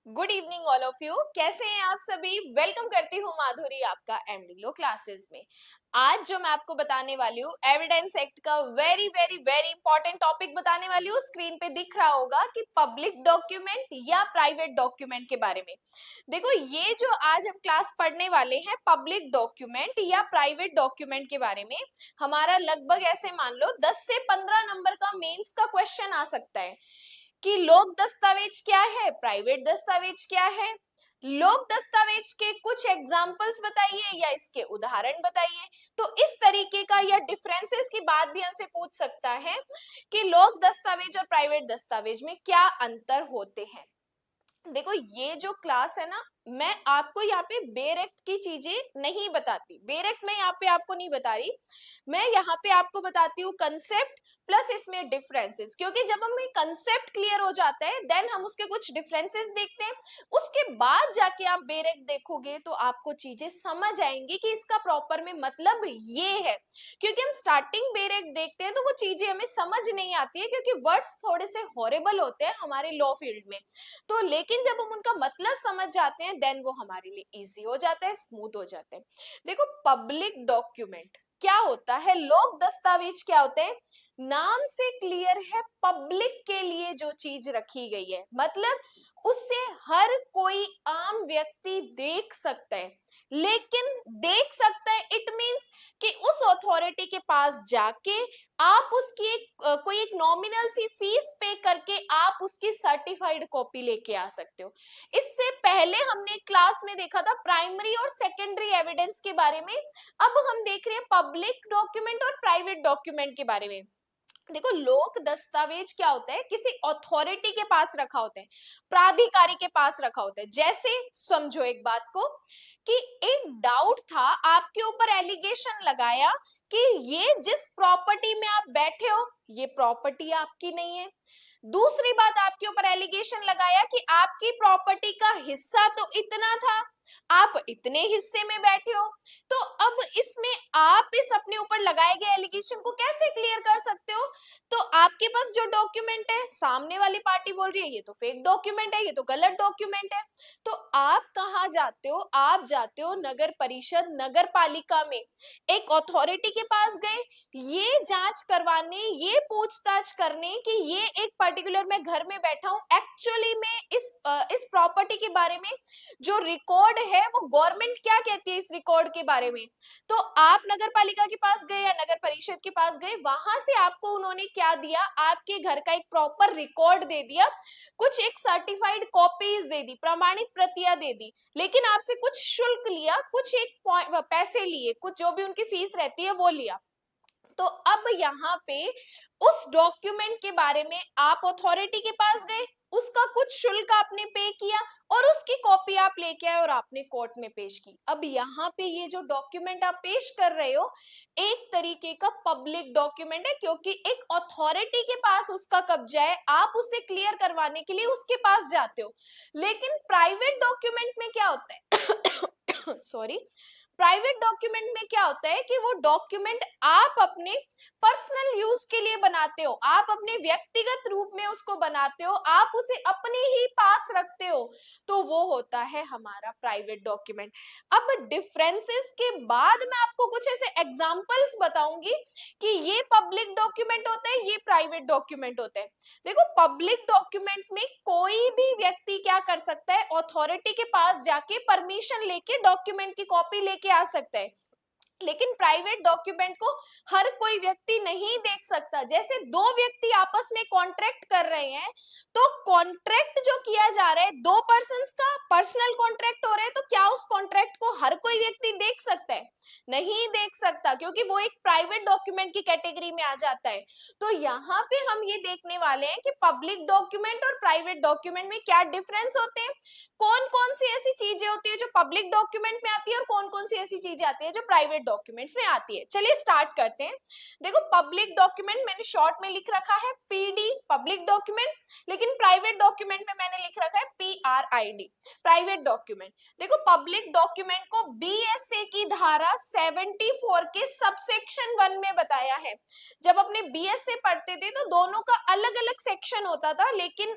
Good evening all of you. कैसे हैं आप सभी? वेलकम करती हूँ माधुरी आपका एमडी लो क्लासेस में। आज जो मैं आपको बताने वाली हूँ एविडेंस एक्ट का very very very important topic बताने वाली हूँ। स्क्रीन पे दिख रहा होगा कि पब्लिक डॉक्यूमेंट या प्राइवेट डॉक्यूमेंट के बारे में। देखो, ये जो आज हम क्लास पढ़ने वाले हैं पब्लिक डॉक्यूमेंट या प्राइवेट डॉक्यूमेंट के बारे में, हमारा लगभग ऐसे मान लो 10 से 15 नंबर का मेंस का क्वेश्चन आ सकता है कि लोक दस्तावेज क्या है, प्राइवेट दस्तावेज क्या है। लोक दस्तावेज के कुछ एग्जाम्पल्स बताइए या इसके उदाहरण बताइए। तो इस तरीके का या डिफरेंसेस की बात भी हमसे पूछ सकता है कि लोक दस्तावेज और प्राइवेट दस्तावेज में क्या अंतर होते हैं। देखो, ये जो क्लास है ना, मैं आपको यहाँ पे बेरेक्ट की चीजें नहीं बताती। बेरेक्ट मैं यहाँ पे आपको नहीं बता रही, मैं यहाँ पे आपको बताती हूँ कंसेप्ट प्लस इसमें डिफरेंसेस। क्योंकि जब हमें कंसेप्ट क्लियर हो जाता है देन हम उसके कुछ डिफरेंसेस देखते हैं, उसके बाद जाके आप बेरेक्ट देखोगे तो आपको चीजें समझ आएंगी कि इसका प्रॉपर में मतलब ये है। क्योंकि हम स्टार्टिंग बेरेक्ट देखते हैं तो वो चीजें हमें समझ नहीं आती है, क्योंकि वर्ड्स थोड़े से हॉरेबल होते हैं हमारे लॉ फील्ड में। तो लेकिन जब हम उनका मतलब समझ जाते हैं देन वो हमारे लिए इजी हो जाता है, स्मूथ हो जाता है। देखो, पब्लिक डॉक्यूमेंट क्या होता है, लोक दस्तावेज क्या होते हैं, नाम से क्लियर है, पब्लिक के लिए जो चीज रखी गई है, मतलब उससे हर कोई आम व्यक्ति देख सकता है। लेकिन देख सकता है इट मींस कि उस अथॉरिटी के पास जाके आप उसकी कोई एक नॉमिनल सी फीस पे करके आप उसकी सर्टिफाइड कॉपी लेके आ सकते हो। इससे पहले हमने क्लास में देखा था प्राइमरी और सेकेंडरी एविडेंस के बारे में। अब हम देख रहे हैं पब्लिक डॉक्यूमेंट और प्राइवेट डॉक्यूमेंट के बारे में। देखो, लोक दस्तावेज क्या होता है, किसी अथॉरिटी के पास रखा होता है, प्राधिकारी के पास रखा होता है। जैसे समझो एक बात को कि एक डाउट था, आपके ऊपर एलिगेशन लगाया कि ये जिस प्रॉपर्टी में आप बैठे हो ये प्रॉपर्टी आपकी नहीं है। दूसरी बात, आपके ऊपर एलिगेशन लगाया कि आपकी प्रॉपर्टी का हिस्सा तो इतना था, आप इतने हिस्से में बैठे हो। तो अब इसमें आप इस अपने ऊपर लगाए गए एलिगेशन को कैसे क्लियर कर सकते हो? तो आपके पास जो डॉक्यूमेंट है, सामने वाली पार्टी बोल रही है ये तो फेक डॉक्यूमेंट है, ये तो गलत डॉक्यूमेंट है। तो आप कहाँ जाते हो? आप जाते हो नगर परिषद, नगर पालिका में एक अथॉरिटी के पास गए, ये जांच करवाने, ये पूछताछ करने कि ये एक पर्टिकुलर मैं घर में बैठा हूं, एक्चुअली में इस प्रॉपर्टी के बारे में जो रिकॉर्ड है वो गवर्नमेंट क्या कहती है इस रिकॉर्ड के बारे में। तो आप नगर पालिका के पास गए या नगर परिषद के पास गए, वहां से आपको उन्होंने क्या दिया, आपके घर का एक प्रॉपर रिकॉर्ड दे दिया, कुछ एक सर्टिफाइड कॉपीज दे दी, प्रमाणित प्रतियां दे दी, लेकिन आपसे कुछ शुल्क लिया, कुछ एक पैसे लिए, कुछ जो भी उनकी फीस रहती है वो लिया। तो अब यहाँ पे उस डॉक्यूमेंट के बारे में आप अथॉरिटी के पास गए, उसका कुछ शुल्क आपने पे किया और उसकी कॉपी आप लेके आए और आपने कोर्ट में पेश की। अब यहाँ पे ये जो डॉक्यूमेंट आप पेश कर रहे हो एक तरीके का पब्लिक डॉक्यूमेंट है, क्योंकि एक अथॉरिटी के पास उसका कब्जा है, आप उसे क्लियर करवाने के लिए उसके पास जाते हो। लेकिन प्राइवेट डॉक्यूमेंट में क्या होता है सॉरी, प्राइवेट डॉक्यूमेंट में क्या होता है कि वो डॉक्यूमेंट आप अपने पर्सनल यूज के लिए बनाते हो, आप अपने व्यक्तिगत रूप में उसको बनाते हो, आप उसे अपने ही पास रखते हो, तो वो होता है हमारा प्राइवेट डॉक्यूमेंट। अब डिफरेंसेस के बाद मैं आपको कुछ ऐसे एग्जांपल्स बताऊंगी कि ये पब्लिक डॉक्यूमेंट होता है, ये प्राइवेट डॉक्यूमेंट होता है। देखो, पब्लिक डॉक्यूमेंट में कोई भी व्यक्ति क्या कर सकता है, अथॉरिटी के पास जाके परमिशन लेके डॉक्यूमेंट की कॉपी लेके आ सकता है। लेकिन प्राइवेट डॉक्यूमेंट को हर कोई व्यक्ति नहीं देख सकता। जैसे दो व्यक्ति आपस में कॉन्ट्रैक्ट कर रहे हैं, तो कॉन्ट्रैक्ट जो किया जा रहा है दो पर्सन्स का पर्सनल कॉन्ट्रैक्ट हो रहा है, तो क्या उस कॉन्ट्रैक्ट को हर कोई व्यक्ति देख सकता है? नहीं देख सकता, क्योंकि वो एक प्राइवेट डॉक्यूमेंट की कैटेगरी में आ जाता है। तो यहाँ पे हम ये देखने वाले हैं कि पब्लिक डॉक्यूमेंट और प्राइवेट डॉक्यूमेंट में क्या डिफरेंस होते हैं, कौन कौन सी ऐसी चीजें होती है जो पब्लिक डॉक्यूमेंट में आती है और कौन कौन सी ऐसी चीजें आती है जो प्राइवेट प्राइवेट डॉक्यूमेंट्स में आती है। चलिए स्टार्ट करते हैं। देखो पब्लिक डॉक्यूमेंट मैंने शॉर्ट में लिख रखा है पीडी पब्लिक डॉक्यूमेंट, लेकिन प्राइवेट डॉक्यूमेंट में मैंने लिख रखा है पीआरआईडी प्राइवेट डॉक्यूमेंट। देखो पब्लिक डॉक्यूमेंट को बीएसए की धारा 74 के सबसेक्शन 1 में बताया है। जब अपने बीएसए पढ़ते थे तो दोनों का अलग अलग सेक्शन होता था, लेकिन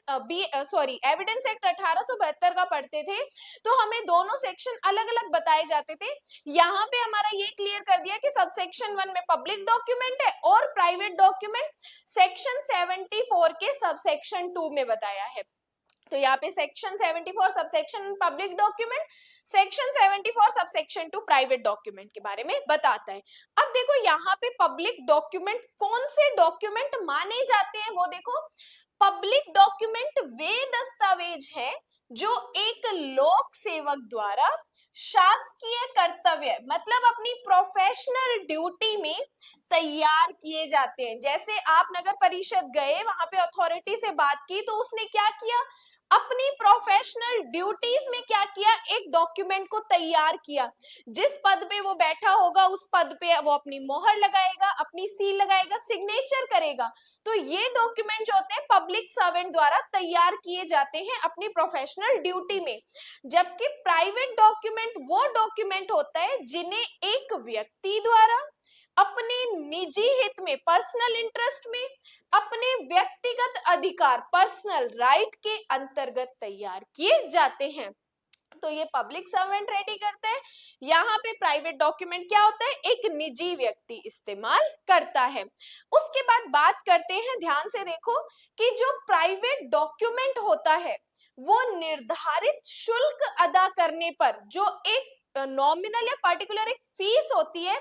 एविडेंस एक्ट 1872 का पढ़ते थे तो हमें दोनों सेक्शन अलग अलग बताए जाते थे। यहाँ पे हमारा ये क्लियर कर दिया कि सबसेक्शन 1 में पब्लिक डॉक्यूमेंट है और प्राइवेट डॉक्यूमेंट सेक्शन 74 के सबसेक्शन 2 में बताया है। तो यहाँ पे section 74 subsection public document, section 74 subsection 2 private document के बारे में बताता है। अब देखो यहाँ पे पब्लिक डॉक्यूमेंट कौन से डॉक्यूमेंट माने जाते हैं वो देखो। पब्लिक डॉक्यूमेंट वे दस्तावेज है जो एक लोक सेवक द्वारा शासकीय कर्तव्य मतलब अपनी प्रोफेशनल ड्यूटी में तैयार किए जाते हैं। जैसे आप नगर परिषद गए, वहां पे अथॉरिटी से बात की तो उसने क्या किया, अपनी प्रोफेशनल ड्यूटीज में क्या किया, एक डॉक्यूमेंट को तैयार किया। जिस पद पे वो बैठा होगा उस पद पे वो अपनी मोहर लगाएगा, अपनी सील लगाएगा, सिग्नेचर करेगा। तो ये डॉक्यूमेंट जो होते हैं पब्लिक सर्वेंट द्वारा तैयार किए जाते हैं अपनी प्रोफेशनल ड्यूटी में। जबकि प्राइवेट डॉक्यूमेंट वो डॉक्यूमेंट होता है जिन्हें एक व्यक्ति द्वारा अपने निजी हित में, पर्सनल इंटरेस्ट में, अपने व्यक्तिगत अधिकार, पर्सनल राइट के अंतर्गत तैयार किए जाते हैं। तो ये पब्लिक सर्वेंट रेडी करते हैं। यहाँ पे प्राइवेट डॉक्यूमेंट क्या होता है, एक निजी व्यक्ति इस्तेमाल करता है। उसके बाद बात करते हैं, ध्यान से देखो कि जो प्राइवेट डॉक्यूमेंट होता है वो निर्धारित शुल्क अदा करने पर, जो एक नॉमिनल या पर्टिकुलर एक फीस होती है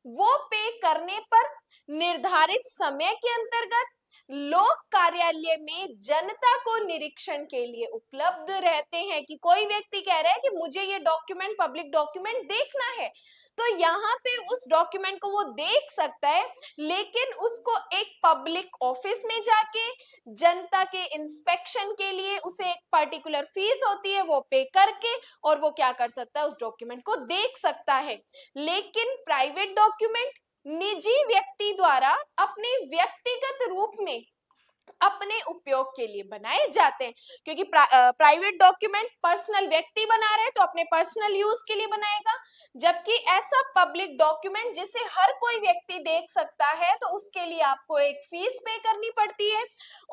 वो पे करने पर निर्धारित समय के अंतर्गत लोक कार्यालय में जनता को निरीक्षण के लिए उपलब्ध रहते हैं। कि कोई व्यक्ति कह रहा है कि मुझे ये डॉक्यूमेंट पब्लिक डॉक्यूमेंट देखना है, तो यहाँ पे उस डॉक्यूमेंट को वो देख सकता है, लेकिन उसको एक पब्लिक ऑफिस में जाके जनता के इंस्पेक्शन के लिए उसे एक पर्टिकुलर फीस होती है वो पे करके और वो क्या कर सकता है, उस डॉक्यूमेंट को देख सकता है। लेकिन प्राइवेट डॉक्यूमेंट निजी व्यक्ति द्वारा अपने व्यक्तिगत रूप में अपने उपयोग के लिए बनाए जाते हैं। क्योंकि प्राइवेट डॉक्यूमेंट पर्सनल व्यक्ति बना रहे तो अपने पर्सनल यूज के लिए बनाएगा, जबकि ऐसा पब्लिक डॉक्यूमेंट जिसे हर कोई व्यक्ति देख सकता है तो उसके लिए आपको एक फीस पे करनी पड़ती है,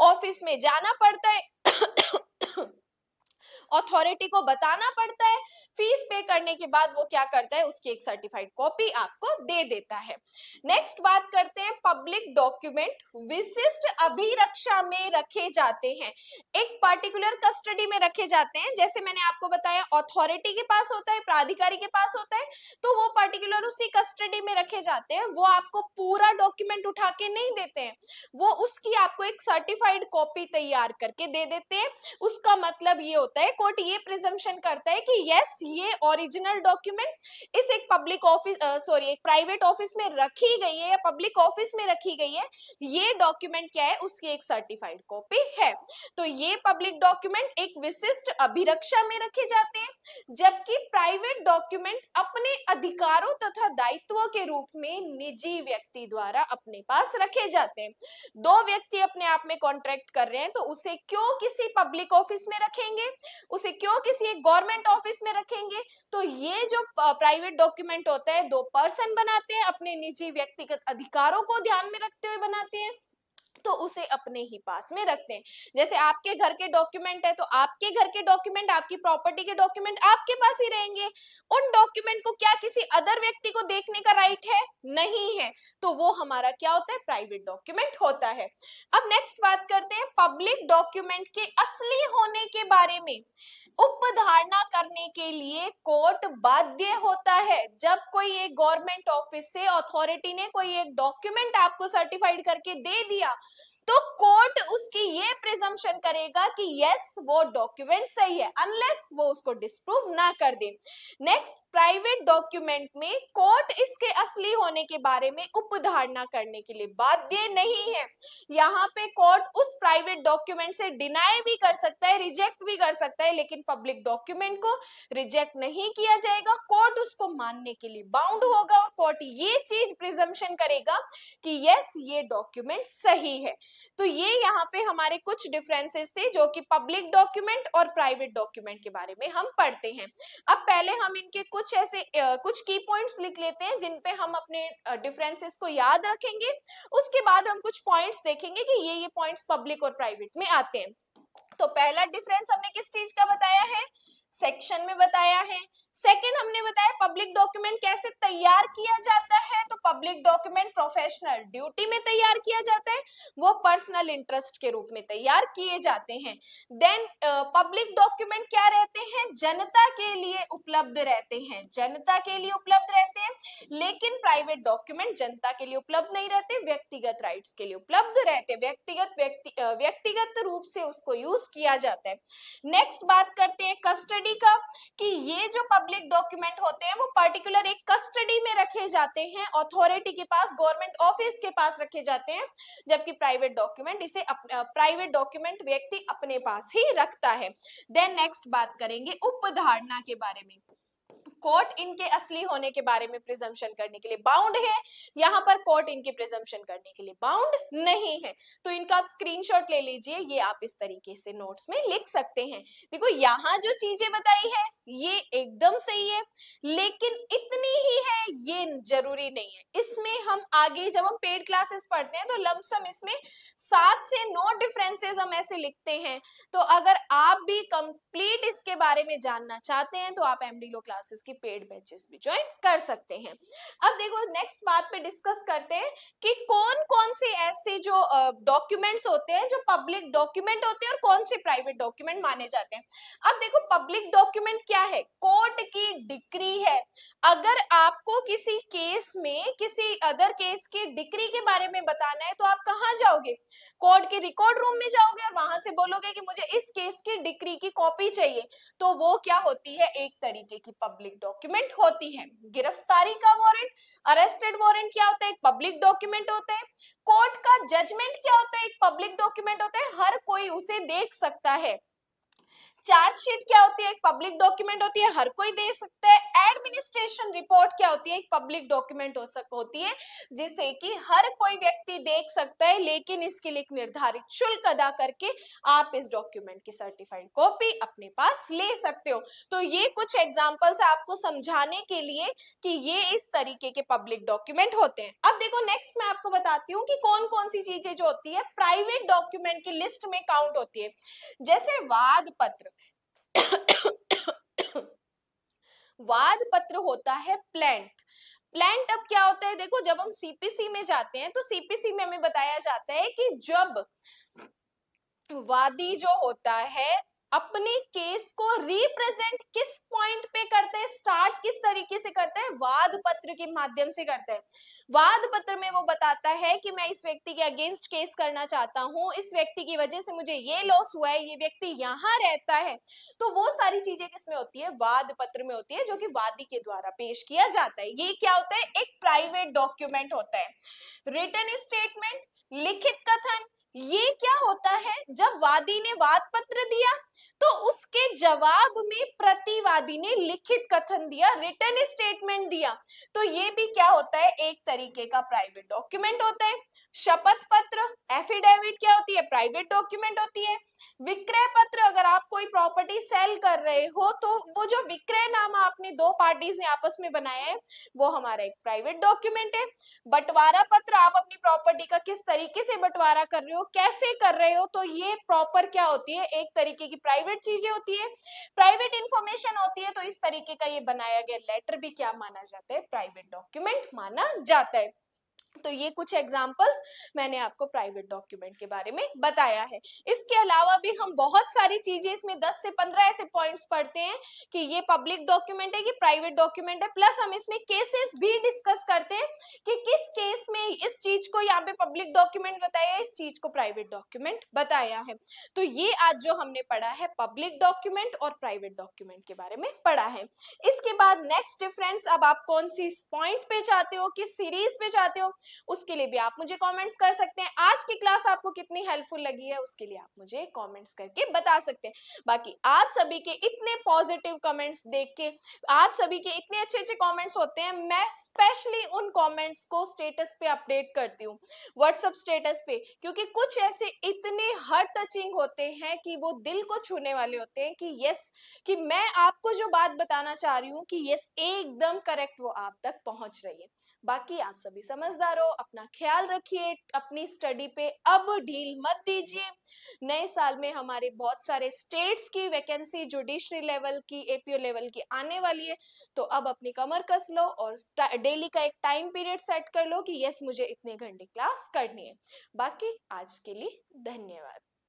ऑफिस में जाना पड़ता है, अथॉरिटी को बताना पड़ता है, फीस पे करने के बाद वो क्या करता है, उसकी एक सर्टिफाइड कॉपी आपको दे देता है। नेक्स्ट बात करते हैं, पब्लिक डॉक्यूमेंट विशिष्ट अभिरक्षा में रखे जाते हैं, एक पर्टिकुलर कस्टडी में रखे जाते हैं। जैसे मैंने आपको बताया अथॉरिटी के पास होता है, प्राधिकारी के पास होता है, तो वो पर्टिकुलर उसी कस्टडी में रखे जाते हैं। वो आपको पूरा डॉक्यूमेंट उठा के नहीं देते हैं, वो उसकी आपको एक सर्टिफाइड कॉपी तैयार करके दे देते हैं। उसका मतलब ये होता है, कोर्ट ये प्रिजम्पशन करता है कि यस ये ओरिजिनल डॉक्यूमेंट इस एक पब्लिक ऑफिस एक प्राइवेट ऑफिस में रखी गई है या पब्लिक ऑफिस में रखी गई है, ये डॉक्यूमेंट क्या है, उसकी एक सर्टिफाइड कॉपी है। तो ये पब्लिक डॉक्यूमेंट एक विशिष्ट अभिरक्षा में रखे जाते हैं, जबकि प्राइवेट डॉक्यूमेंट अपने अधिकारों तथा दायित्वों के रूप में निजी व्यक्ति द्वारा अपने पास रखे जाते हैं। दो व्यक्ति अपने आप में कॉन्ट्रैक्ट कर रहे हैं तो उसे क्यों किसी पब्लिक ऑफिस में रखेंगे, उसे क्यों किसी एक गवर्नमेंट ऑफिस में रखेंगे। तो ये जो प्राइवेट डॉक्यूमेंट होता है दो पर्सन बनाते हैं, अपने निजी व्यक्तिगत अधिकारों को ध्यान में रखते हुए बनाते हैं, तो उसे अपने ही पास में रखते हैं। जैसे आपके घर के डॉक्यूमेंट है तो आपके घर के डॉक्यूमेंट, आपकी प्रॉपर्टी के डॉक्यूमेंट आपके पास ही रहेंगे। उन डॉक्यूमेंट को क्या किसी अदर व्यक्ति को देखने का राइट है, नहीं है, तो वो हमारा क्या होता है, प्राइवेट डॉक्यूमेंट होता है। अब नेक्स्ट बात करते हैं, पब्लिक डॉक्यूमेंट के असली होने के बारे में उपधारणा करने के लिए कोर्ट बाध्य होता है। जब कोई एक गवर्नमेंट ऑफिस से अथॉरिटी ने कोई एक डॉक्यूमेंट आपको सर्टिफाइड करके दे दिया तो कोर्ट उसकी ये प्रिजम्पशन करेगा कि यस वो डॉक्यूमेंट सही है, अनलेस वो उसको डिस्प्रूव ना कर दे। नेक्स्ट, प्राइवेट डॉक्यूमेंट में कोर्ट इसके असली होने के बारे में उपधारणा करने के लिए बाध्य नहीं है। यहाँ पे कोर्ट उस प्राइवेट डॉक्यूमेंट से डिनाई भी कर सकता है, रिजेक्ट भी कर सकता है, लेकिन पब्लिक डॉक्यूमेंट को रिजेक्ट नहीं किया जाएगा, कोर्ट उसको मानने के लिए बाउंड होगा और कोर्ट ये चीज प्रिजम्पशन करेगा कि यस ये डॉक्यूमेंट सही है। तो ये यहाँ पे हमारे कुछ डिफरेंसेस थे जो कि पब्लिक डॉक्यूमेंट और प्राइवेट डॉक्यूमेंट के बारे में हम पढ़ते हैं। अब पहले हम इनके कुछ ऐसे कुछ की पॉइंट्स लिख लेते हैं जिन पे हम अपने डिफरेंसेस को याद रखेंगे, उसके बाद हम कुछ पॉइंट्स देखेंगे कि ये पॉइंट्स पब्लिक और प्राइवेट में आते हैं। तो पहला डिफरेंस हमने किस चीज का बताया है, सेक्शन में बताया है। सेकंड हमने बताया पब्लिक डॉक्यूमेंट कैसे तैयार किया जाता है, तो पब्लिक डॉक्यूमेंट प्रोफेशनल ड्यूटी में तैयार किया जाता है, वो पर्सनल इंटरेस्ट के रूप में तैयार किए जाते हैं। देन पब्लिक डॉक्यूमेंट क्या रहते हैं, जनता के लिए उपलब्ध रहते हैं, जनता के लिए उपलब्ध रहते हैं, लेकिन प्राइवेट डॉक्यूमेंट जनता के लिए उपलब्ध नहीं रहते, व्यक्तिगत राइट्स के लिए उपलब्ध रहते, व्यक्तिगत रूप से उसको यूज किया जाता है। नेक्स्ट बात करते हैं कस्टडी का, कि ये जो पब्लिक डॉक्यूमेंट होते हैं वो पर्टिकुलर एक कस्टडी में रखे जाते हैं, अथॉरिटी के पास, गवर्नमेंट ऑफिस के पास रखे जाते हैं, जबकि प्राइवेट डॉक्यूमेंट व्यक्ति अपने पास ही रखता है। देन नेक्स्ट बात करेंगे उपधारणा के बारे में। कोर्ट इनके असली होने के बारे में प्रिजम्पशन करने के लिए बाउंड है, यहाँ पर कोर्ट इनके प्रिजम्पशन करने के लिए बाउंड नहीं है। तो इनका आप स्क्रीनशॉट ले लीजिए, ये आप इस तरीके से नोट्स में लिख सकते हैं। देखो यहाँ जो चीजें बताई है ये एकदम सही है, लेकिन इतनी ही है ये जरूरी नहीं है। इसमें हम आगे जब हम पेड क्लासेस पढ़ते हैं तो लमसम इसमें 7 से 9 डिफरेंसेस हम ऐसे लिखते हैं। तो अगर आप भी कंप्लीट इसके बारे में जानना चाहते हैं तो आप एमडी लो क्लासेस की पेड बैचेस भी ज्वाइन कर सकते हैं। अब देखो नेक्स्ट बात पे डिस्कस करते हैं कि कौन कौन से ऐसे जो डॉक्यूमेंट्स होते हैं जो पब्लिक डॉक्यूमेंट होते हैं और कौन से प्राइवेट डॉक्यूमेंट माने जाते हैं। अब देखो पब्लिक डॉक्यूमेंट क्या है, कोर्ट की डिक्री है। अगर आपको किसी केस में किसी अदर केस की डिक्री के बारे में बताना है तो आप कहाँ जाओगे, कोर्ट के रिकॉर्ड रूम में जाओगे और वहां से बोलोगे कि मुझे इस केस की डिक्री की कॉपी चाहिए, तो वो क्या होती है, एक तरीके की पब्लिक डॉक्यूमेंट होती है। गिरफ्तारी का वारंट, अरेस्टेड वारंट क्या होता है, एक पब्लिक डॉक्यूमेंट होता है। कोर्ट का जजमेंट क्या होता है, एक पब्लिक डॉक्यूमेंट होता है, हर कोई उसे देख सकता है। चार्जशीट क्या होती है, एक पब्लिक डॉक्यूमेंट होती है, हर कोई दे सकता है। एडमिनिस्ट्रेशन रिपोर्ट क्या होती है, एक पब्लिक डॉक्यूमेंट होती है जिसे कि हर कोई व्यक्ति देख सकता है, लेकिन इसके लिए एक निर्धारित शुल्क अदा करके आप इस डॉक्यूमेंट की सर्टिफाइड कॉपी अपने पास ले सकते हो। तो ये कुछ एग्जांपल्स आपको समझाने के लिए कि ये इस तरीके के पब्लिक डॉक्यूमेंट होते हैं। अब देखो नेक्स्ट मैं आपको बताती हूँ कि कौन कौन सी चीजें जो होती है प्राइवेट डॉक्यूमेंट की लिस्ट में काउंट होती है। जैसे वाद पत्र, वाद पत्र होता है प्लेंट। प्लेंट अब क्या होता है, देखो जब हम सीपीसी में जाते हैं तो सीपीसी में हमें बताया जाता है कि जब वादी जो होता है अपने केस को रिप्रेजेंट किस पॉइंट पे करते हैं, स्टार्ट किस तरीके से करते हैं, वाद पत्र के माध्यम से करते हैं। वाद पत्र में वो बताता है कि मैं इस व्यक्ति के अगेंस्ट केस करना चाहता हूँ, इस व्यक्ति की वजह से मुझे ये लॉस हुआ है, ये व्यक्ति यहाँ रहता है। तो वो सारी चीजें किसमें होती है, वाद पत्र में होती है, जो कि वादी के द्वारा पेश किया जाता है। ये क्या होता है, एक प्राइवेट डॉक्यूमेंट होता है। रिटन स्टेटमेंट, लिखित कथन, ये क्या होता है, जब वादी ने वाद पत्र दिया तो उसके जवाब में प्रतिवादी ने लिखित कथन दिया, रिटन स्टेटमेंट दिया, तो ये भी क्या होता है, एक तरीके का प्राइवेट डॉक्यूमेंट होता है। शपथ पत्र, एफिडेविट क्या होती है, प्राइवेट डॉक्यूमेंट होती है। विक्रय पत्र, अगर आप कोई प्रॉपर्टी सेल कर रहे हो तो वो जो विक्रय नामा आपने दो पार्टीज ने आपस में बनाया है वो हमारा एक प्राइवेट डॉक्यूमेंट है। बंटवारा पत्र, आप अपनी प्रॉपर्टी का किस तरीके से बंटवारा कर रहे हो, कैसे कर रहे हो, तो ये प्रॉपर क्या होती है, एक तरीके की प्राइवेट चीजें होती है, प्राइवेट इंफॉर्मेशन होती है। तो इस तरीके का ये बनाया गया लेटर भी क्या माना जाता है, प्राइवेट डॉक्यूमेंट माना जाता है। तो ये कुछ एग्जांपल्स मैंने आपको प्राइवेट डॉक्यूमेंट के बारे में बताया है। इसके अलावा भी हम बहुत सारी चीजें इसमें 10 से 15 ऐसे पॉइंट्स पढ़ते हैं कि ये पब्लिक डॉक्यूमेंट है, कि प्राइवेट डॉक्यूमेंट है, प्लस हम इसमें केसेस भी डिस्कस करते हैं कि किस केस में इस चीज को यहाँ पे पब्लिक डॉक्यूमेंट बताया है, इस चीज को प्राइवेट डॉक्यूमेंट बताया है। तो ये आज जो हमने पढ़ा है पब्लिक डॉक्यूमेंट और प्राइवेट डॉक्यूमेंट के बारे में पढ़ा है। इसके बाद नेक्स्ट डिफरेंस, अब आप कौन सी पॉइंट पे चाहते हो, किस सीरीज पे चाहते हो, उसके लिए भी आप मुझे कमेंट्स कर सकते हैं। आज की क्लास आपको कितनी हेल्पफुल लगी है उसके लिए आप मुझे कमेंट्स करके बता सकते हैं। बाकी आप सभी के इतने पॉजिटिव कमेंट्स देख के, आप सभी के इतने अच्छे अच्छे कमेंट्स होते हैं, मैं स्पेशली उन कमेंट्स को स्टेटस पे अपडेट करती हूँ, व्हाट्सएप स्टेटस पे, क्योंकि कुछ ऐसे इतने हार्ट टचिंग होते हैं कि वो दिल को छूने वाले होते हैं कि यस, कि मैं आपको जो बात बताना चाह रही हूँ कि यस एकदम करेक्ट वो आप तक पहुंच रही है। बाकी आप सभी समझदार हो, अपना ख्याल रखिए, अपनी स्टडी पे अब ढील मत दीजिए। नए साल में हमारे बहुत सारे स्टेट्स की वैकेंसी जुडिशरी लेवल की, एपीओ लेवल की आने वाली है, तो अब अपनी कमर कस लो और डेली का एक टाइम पीरियड सेट कर लो कि यस मुझे इतने घंटे क्लास करनी है। बाकी आज के लिए धन्यवाद।